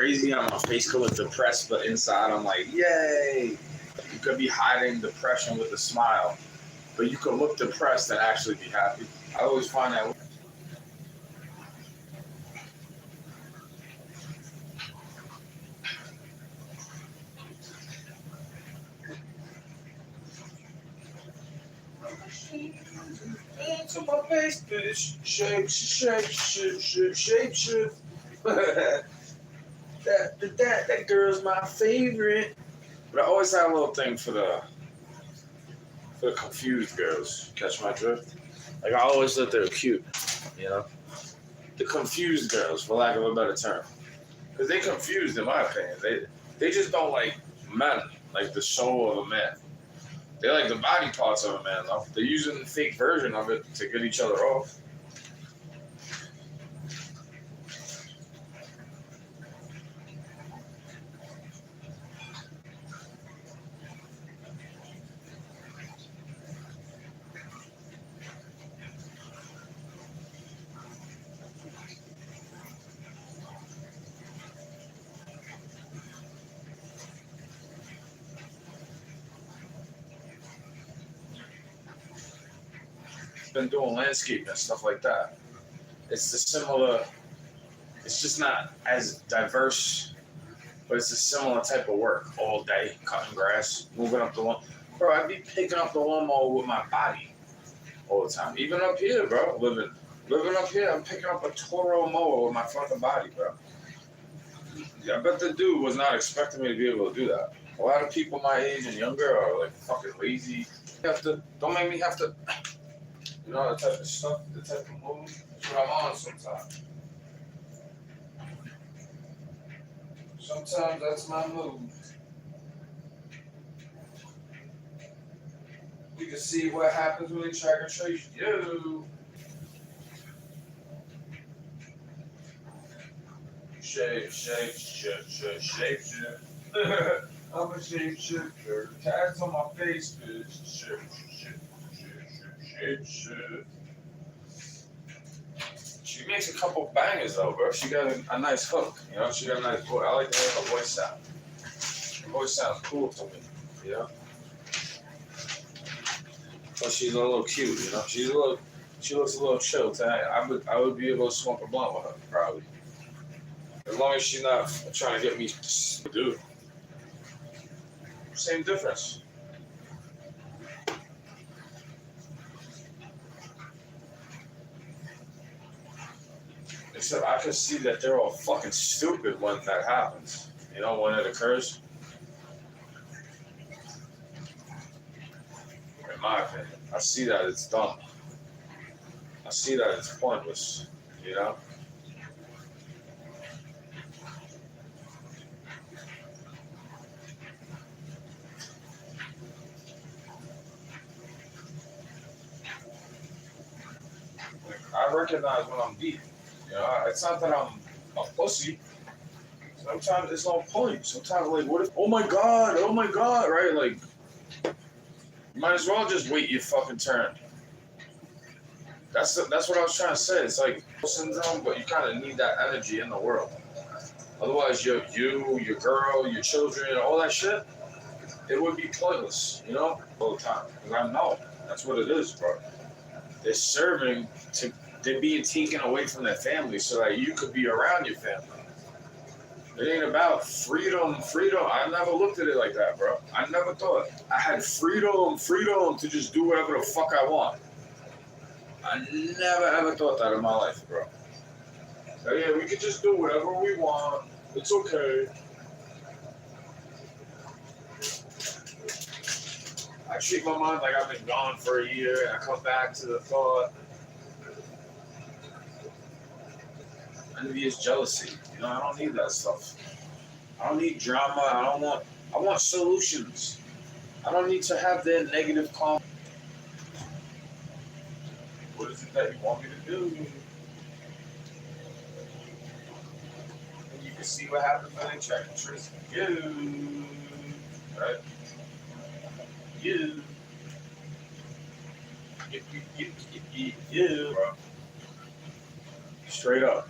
crazy how my face could look depressed, but inside I'm like, yay! You could be hiding depression with a smile, but you could look depressed and actually be happy. I always find that. To my face, bitch. Shape. That girl's my favorite. But I always had a little thing for the confused girls. Catch my drift? Like I always thought they were cute, you know? The confused girls, for lack of a better term. Because they confused in my opinion. They just don't like men, like the soul of a man. They like the body parts of a man though. They're using the fake version of it to get each other off. Been doing landscaping and stuff like that. It's the similar. It's just not as diverse, but it's a similar type of work all day, cutting grass, moving up the lawn. Bro, I'd be picking up the lawnmower with my body all the time. Even up here, bro, living up here, I'm picking up a Toro mower with my fucking body, bro. Yeah, I bet the dude was not expecting me to be able to do that. A lot of people my age and younger are like fucking lazy. Don't make me have to, you know, the type of stuff, the type of move. That's what I'm on sometimes. Sometimes that's my move. We can see what happens when they track or trace you. Shape. I'm a shape shifter. Tags on my face, bitch. Shape. She makes a couple bangers though, bro. She got a nice hook, you know. She got a nice voice. I like the way her voice sounds. Her voice sounds cool to me, you know. Plus she's a little cute, you know. She looks a little chill tonight. I would be able to smoke a blunt with her probably, as long as she's not trying to get me to do. Same difference. Except I can see that they're all fucking stupid when that happens. You know, when it occurs. In my opinion, I see that it's dumb. I see that it's pointless. You know. Like, I recognize when I'm deep. You know, it's not that I'm a pussy. Sometimes it's no point. Sometimes like, what if? Oh my god! Right? Like, you might as well just wait your fucking turn. That's what I was trying to say. It's like syndrome, but you kind of need that energy in the world. Otherwise, your girl, your children, all that shit, it would be pointless. You know, all the time. Because I know that's what it is, bro. They're serving to. They're being taken away from their family so that you could be around your family. It ain't about freedom. I never looked at it like that, bro. I never thought I had freedom to just do whatever the fuck I want. I never ever thought that in my life, bro. So yeah, we could just do whatever we want. It's okay. I treat my mind like I've been gone for a year and I come back to the thought. Envious jealousy. You know, I don't need that stuff. I don't need drama. I want solutions. I don't need to have their negative comment. What is it that you want me to do? And you can see what happens when they track and trace you. Right? You. You. Bro. Straight up.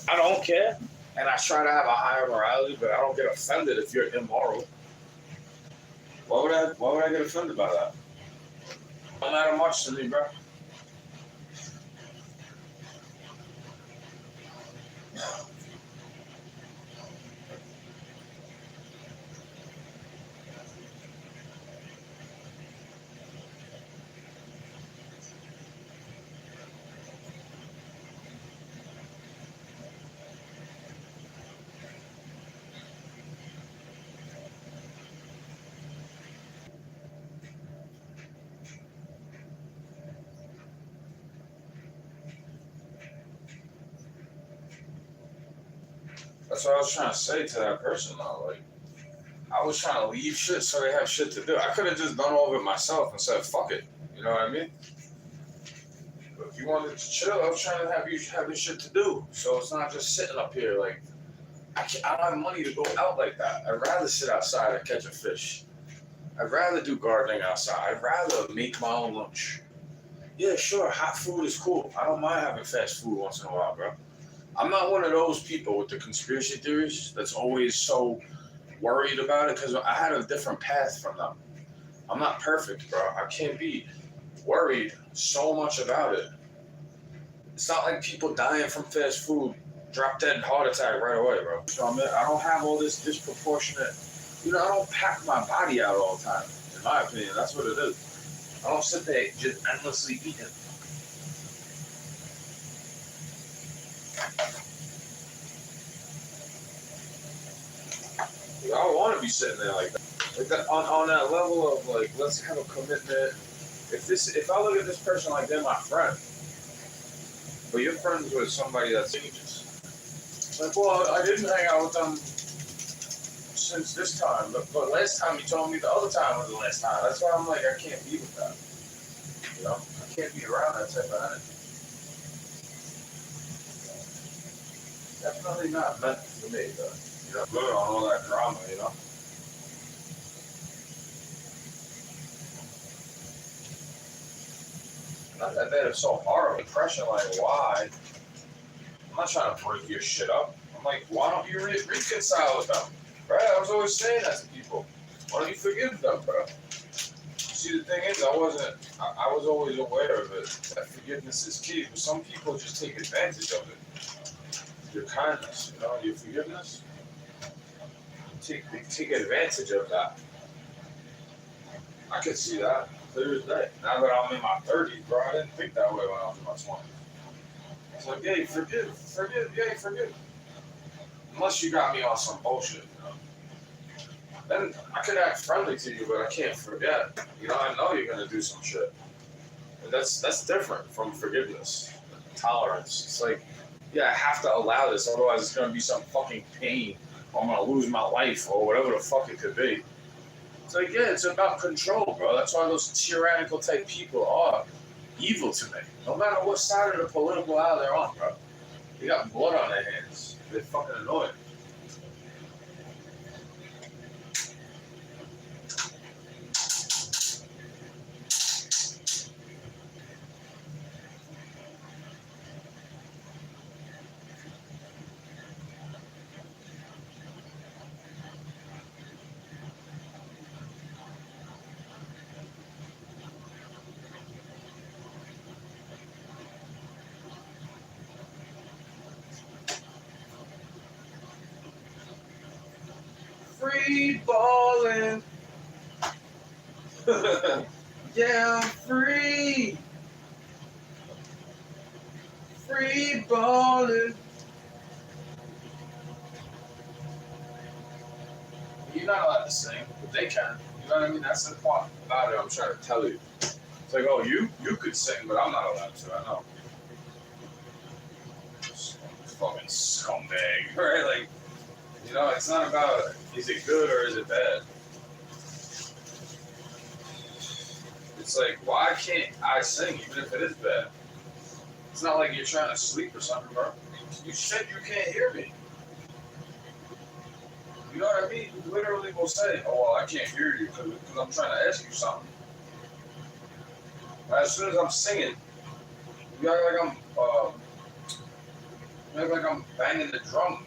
I don't care, and I try to have a higher morality, but I don't get offended if you're immoral. Why would I? Why would I get offended by that? Don't matter much to me, bro. That's what I was trying to say to that person, though. Like, I was trying to leave shit so they have shit to do. I could have just done all of it myself and said, fuck it. You know what I mean? But if you wanted to chill, I was trying to have you having shit to do. So it's not just sitting up here like, I don't have money to go out like that. I'd rather sit outside and catch a fish. I'd rather do gardening outside. I'd rather make my own lunch. Yeah, sure, hot food is cool. I don't mind having fast food once in a while, bro. I'm not one of those people with the conspiracy theories that's always so worried about it because I had a different path from them. I'm not perfect, bro. I can't be worried so much about it. It's not like people dying from fast food, drop dead heart attack right away, bro. So I don't have all this disproportionate. I don't pack my body out all the time. In my opinion, that's what it is. I don't sit there just endlessly eating. I don't want to be sitting there like that. Like that on that level of like, let's have a commitment. If I look at this person like they're my friend, but you're friends with somebody that's changes. Like, well, I didn't hang out with them since this time, but last time you told me the other time was the last time. That's why I'm like, I can't be with that. I can't be around that type of energy. Definitely not meant for me, though. Good on all that drama, Not that it's so hard. Depression, like, why? I'm not trying to break your shit up. I'm like, why don't you reconcile with them? Right? I was always saying that to people. Why don't you forgive them, bro? See, the thing is, I was always aware of it, that forgiveness is key, but some people just take advantage of it. Your kindness, your forgiveness. They take advantage of that. I could see that clear as day. Now that I'm in my 30s, bro, I didn't think that way when I was in my 20s. It's like, yeah, forgive. Unless you got me on some bullshit, Then I could act friendly to you, but I can't forget. I know you're gonna do some shit. And that's different from forgiveness. Tolerance. It's like, yeah, I have to allow this, otherwise it's gonna be some fucking pain. Or I'm gonna lose my life, or whatever the fuck it could be. It's like, yeah, it's about control, bro. That's why those tyrannical type people are evil to me. No matter what side of the political aisle they're on, bro. They got blood on their hands. They're fucking annoying. Free balling. Yeah, I'm free. Free balling. You're not allowed to sing, but they can. You know what I mean? That's the part about it I'm trying to tell you. It's like, oh, you could sing, but I'm not allowed to. I know. Fucking scumbag, right? Like, it's not about is it good or is it bad. It's like, why can't I sing even if it is bad? It's not like you're trying to sleep or something, bro. You said you can't hear me. You know what I mean? You literally will say, oh, well, I can't hear you because I'm trying to ask you something. But as soon as I'm singing, you act like I'm Act like I'm banging the drum.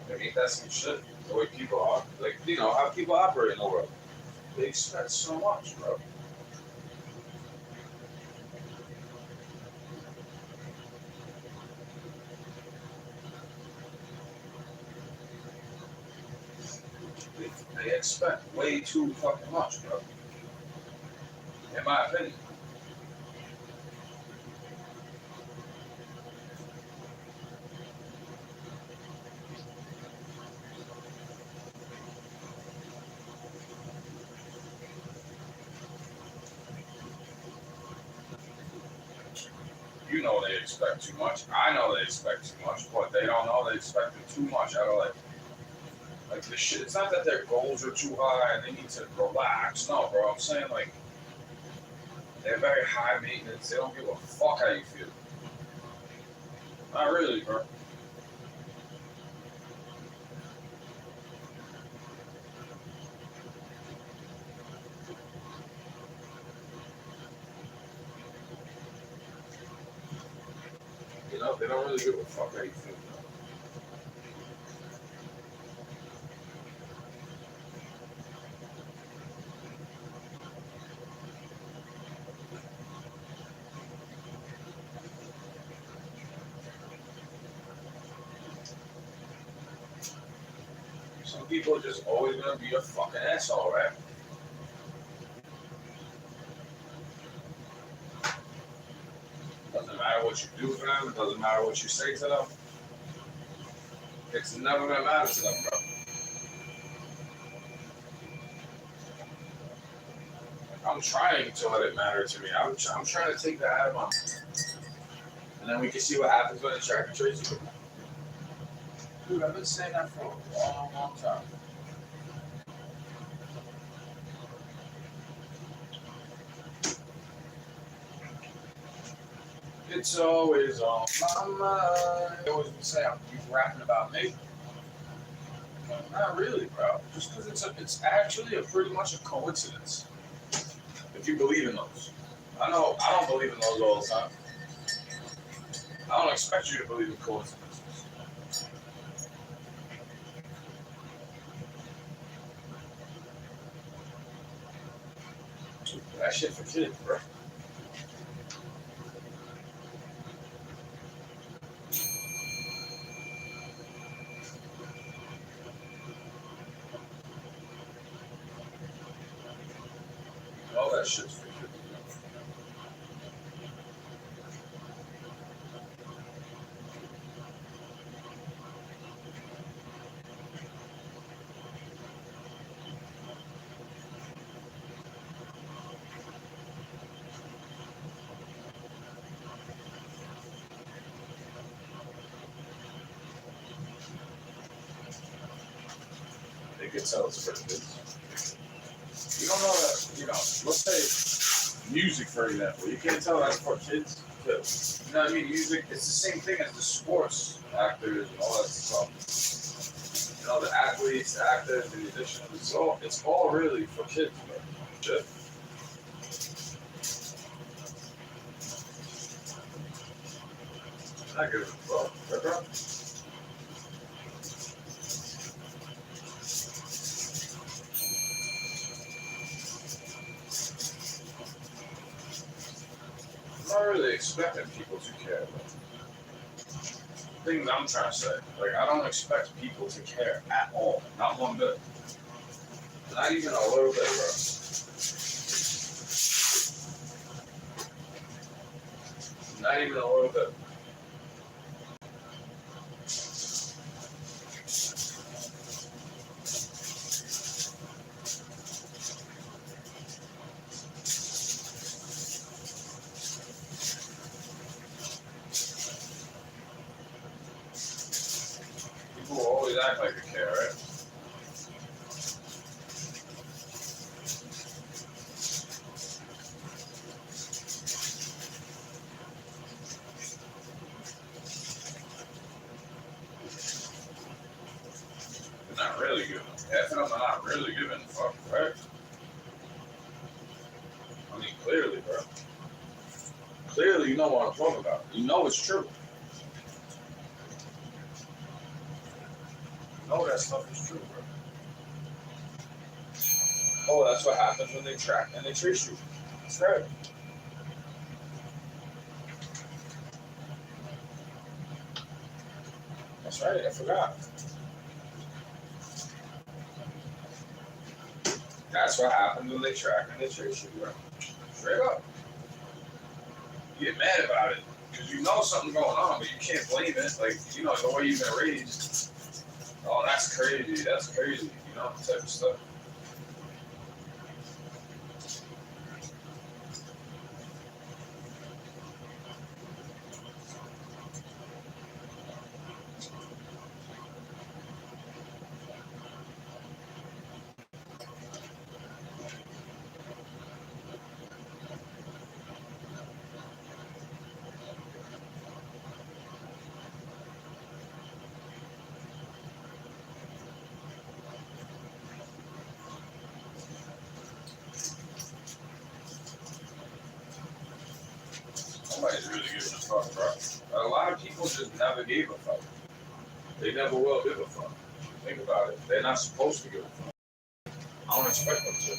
Like, ain't that some shit? The way people are, like, you know, how people operate in the world. They expect so much, bro. They expect way too fucking much, bro. In my opinion. You know they expect too much. I know they expect too much, but they don't know they expect too much out of like the shit. It's not that their goals are too high and they need to relax. No, bro. I'm saying like they're very high maintenance. They don't give a fuck how you feel. Not really, bro. You know, they don't really give a fuck how you feel. Some people are just always gonna be a fucking asshole, right? Doesn't matter what you do for them. It doesn't matter what you say to them. It's never gonna matter to them, bro. I'm trying to let it matter to me. I'm trying to take that out of my mind. And then we can see what happens when the track and trace it. Dude, I've been saying that for a long, long time. It's always on my mind. I always would say he's rapping about me. Not really, bro. Just because it's actually pretty much a coincidence. If you believe in those. I know I don't believe in those all the time. I don't expect you to believe in coincidences. That shit for kids, bro. All that shit's for kids. They can tell it's for kids. You don't know that, you know, let's say music, for example. You can't tell that's for kids. Too. You know what I mean? Music, it's the same thing as the sports actors and all that stuff. You know, the athletes, the actors, the musicians, it's all really for kids, bro. Yeah. I give a fuck, bro. I'm not really expecting people to care, bro. Things I'm trying to say. Like, I don't expect people to care at all. Not one bit. Not even a little bit, bro. Not even a little bit. People always act like they care, right? of them are not really giving a fuck, right? I mean, clearly, bro. Clearly, you know what I'm talking about. You know it's true. You know that stuff is true, bro. Oh, that's what happens when they track and they trace you. That's right. That's right. I forgot. That's what happens when they track and they trace you, bro. Straight up. You get mad about it because you know something's going on, but you can't blame it. Like, you know, the way you've been raised. Oh, that's crazy. That's crazy. You know, type of stuff. Nobody's really giving a fuck, bro. A lot of people just never gave a fuck. They never will give a fuck. Think about it. They're not supposed to give a fuck. I don't expect them to.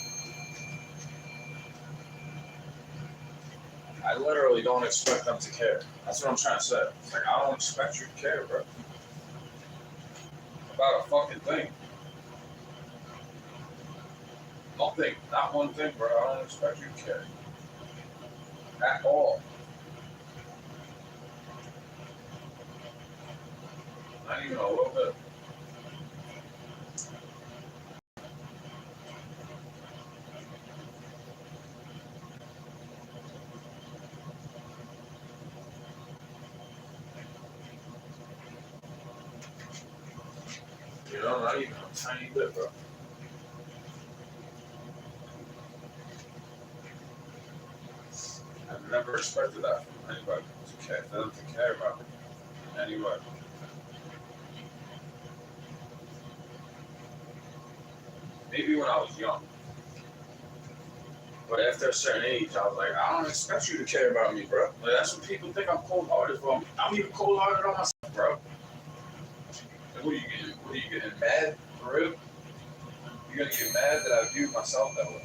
I literally don't expect them to care. That's what I'm trying to say. It's like, I don't expect you to care, bro. About a fucking thing. Nothing. Not one thing, bro. I don't expect you to care. At all. Not even a little bit. You know, not even a tiny bit, bro. I've never expected that from anybody to care, for them to care about me. Anybody. Maybe when I was young. But after a certain age, I was like, I don't expect you to care about me, bro. Like, that's what people think I'm cold-hearted for. I'm even cold-hearted on myself, bro. Like, what are you getting mad for real? You're gonna get mad that I view myself that way.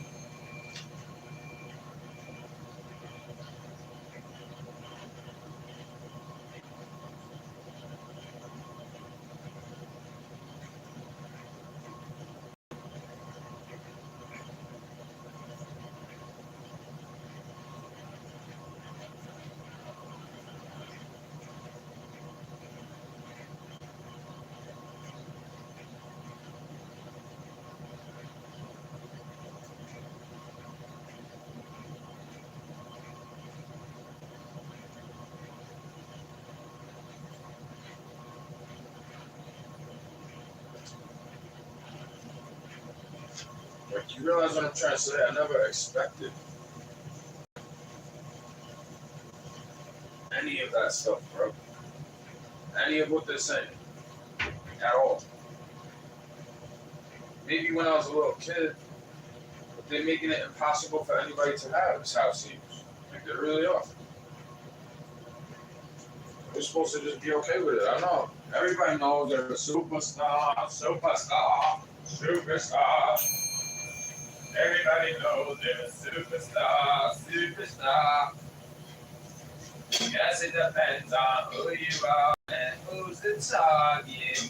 Like, you realize what I'm trying to say? I never expected any of that stuff, bro. Any of what they're saying. At all. Maybe when I was a little kid, but they're making it impossible for anybody to have, is how it seems. Like, they really are. We're supposed to just be okay with it. I know. Everybody knows they're a superstar, superstar, superstar. Everybody knows they're a superstar, superstar. Yes, it depends on who you are and who's the target.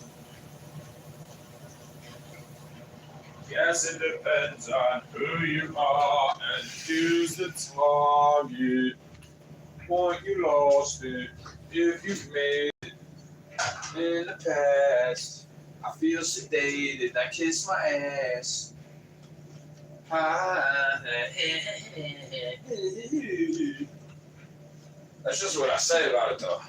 Yes, it depends on who you are and who's the target. Point you lost it if you've made it in the past. I feel sedated, I kiss my ass. That's just what I say about it, though.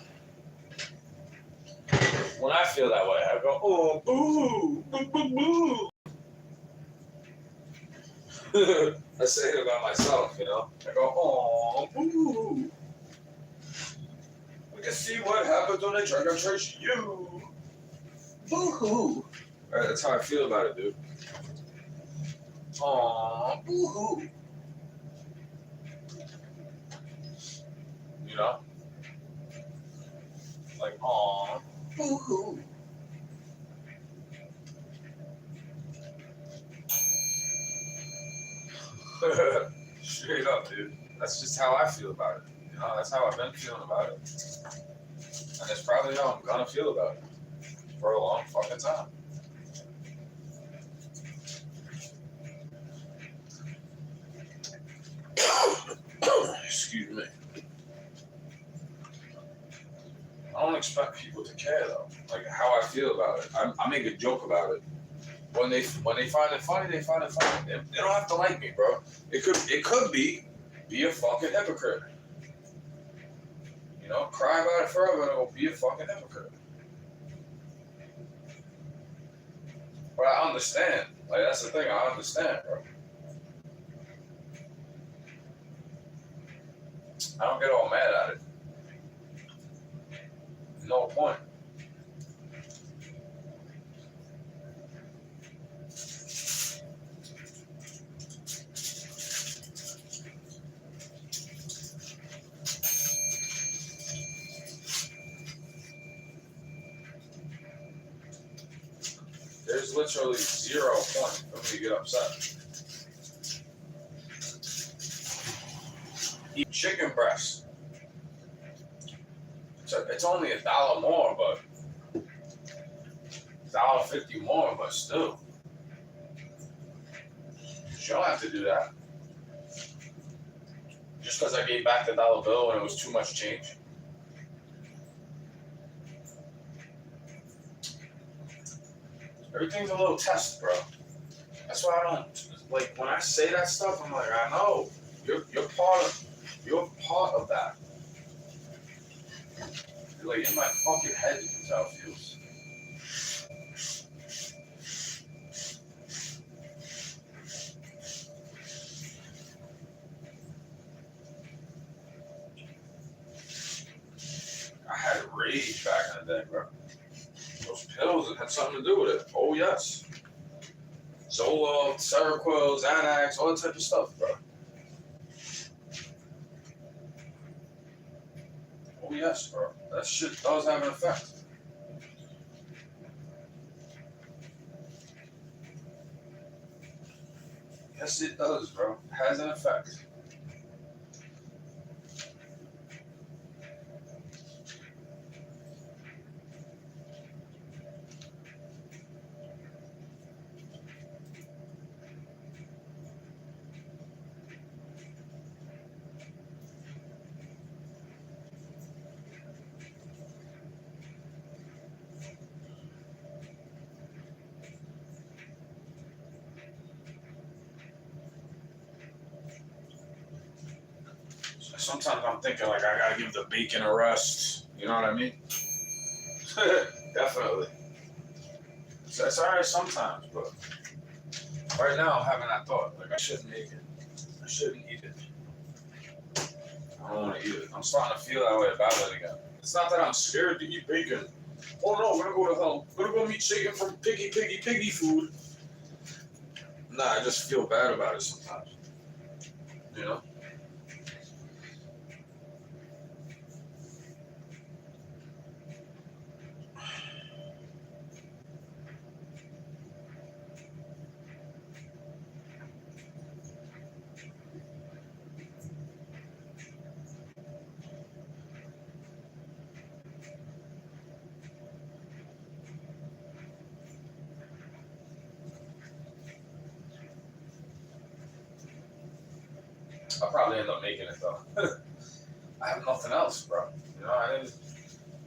When I feel that way, I go, oh, boo, boo, boo, boo. I say it about myself, you know. I go, oh, boo. We can see what happens when they try to trace you. Boo-hoo. All right, that's how I feel about it, dude. Aw, boo-hoo. You know? Like, aw, boo-hoo. Straight up, dude. That's just how I feel about it. You know, that's how I've been feeling about it. And that's probably how I'm gonna feel about it for a long fucking time. Excuse me. I don't expect people to care though. Like how I feel about it. I make a joke about it. When they find it funny, they find it funny. They don't have to like me, bro. It could be a fucking hypocrite. You know, cry about it forever and go be a fucking hypocrite. But I understand. Like that's the thing. I understand, bro. I don't get all mad at it. No point. There's literally 0 point for me to get upset. Eat chicken breast. It's only $1 more, but $1.50 more, but still. You don't have to do that. Just because I gave back the dollar bill and it was too much change. Everything's a little test, bro. That's why I don't like when I say that stuff. I'm like, I know you're part of that. You're like in my fucking head. Is how it feels. I had rage back in the day, bro. Those pills had something to do with it. Oh yes. Zoloft, Seroquel, Xanax, all that type of stuff, bro. Oh yes, bro. That shit does have an effect. Yes, it does, bro. It has an effect. Sometimes I'm thinking like I gotta give the bacon a rest. You know what I mean? Definitely. So it's alright sometimes, but right now I'm having that thought. Like I shouldn't make it. I shouldn't eat it. I don't want to eat it. I'm starting to feel that way about it again. It's not that I'm scared to eat bacon. Oh no, we're gonna go to hell. We're gonna go meet chicken from piggy food. Nah, I just feel bad about it sometimes. You know? I'll probably end up making it though. I have nothing else, bro. You know, I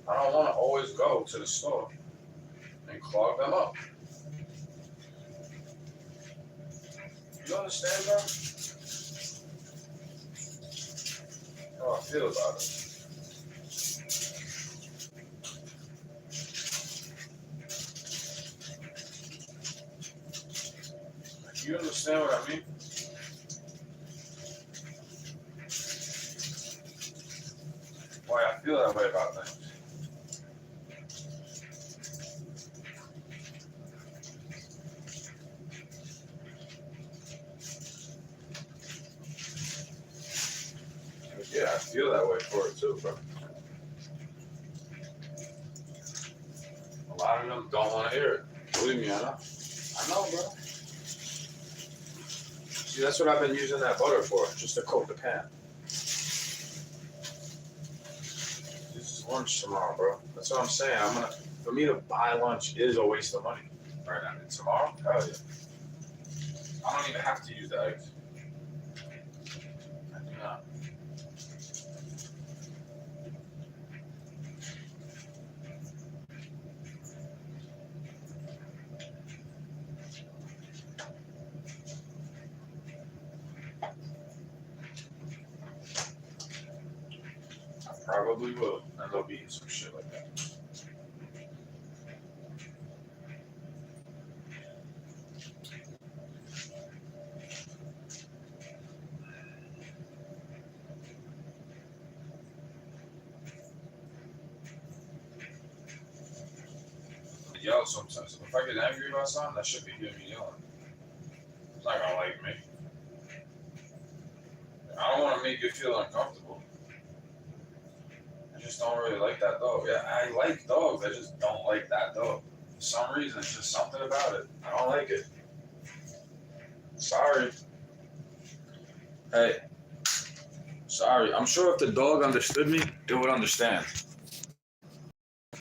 don't want to always go to the store and clog them up. You understand, bro? How I feel about it. You understand what I mean? Why I feel that way about things. feel that way for it too, bro. A lot of them don't want to hear it. Believe me, I know. I know, bro. See, that's what I've been using that butter for, just to coat the pan. This is lunch tomorrow, bro. That's what I'm saying. For me to buy lunch is a waste of money right now. And tomorrow, hell yeah. I don't even have to use the eggs. I do not. I probably will end up eating some shit like that. I yell sometimes. If I get angry about something, that should be hearing me yelling. It's not gonna like me. I don't want to make you feel uncomfortable. I just don't really like that dog. Yeah, I like dogs. I just don't like that dog. For some reason, it's just something about it. I don't like it. Sorry. Hey. Sorry. I'm sure if the dog understood me, it would understand.